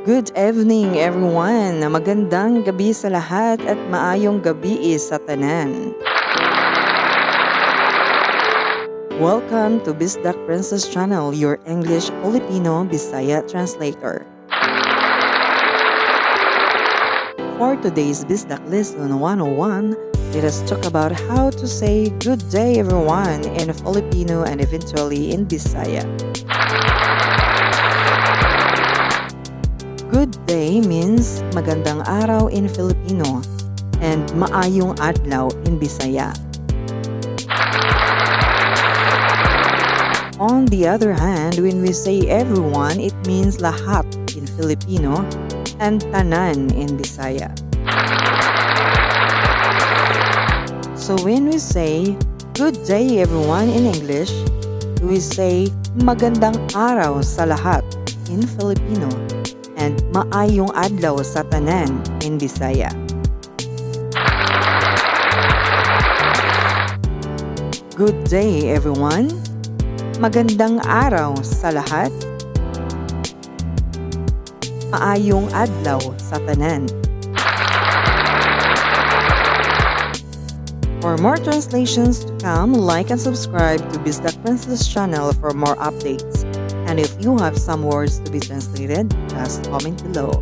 Good evening everyone! Magandang gabi sa lahat at maayong gabi sa tanan. Welcome to Bisdak Princess Channel, your English Filipino Bisaya translator. For today's Bisdak Lesson 101, let us talk about how to say good day everyone in Filipino and eventually in Bisaya. Good day means magandang araw in Filipino and maayong adlaw in Bisaya. On the other hand, when we say everyone, it means lahat in Filipino and tanan in Bisaya. So when we say good day everyone in English, we say magandang araw sa lahat in Filipino and maayong adlaw sa tanan in Bisaya. Good day everyone. Magandang araw sa lahat. Maayong adlaw sa tanan. For more translations to come, like and subscribe to Bisdak Princess channel for more updates. And if you have some words to be translated, just comment below.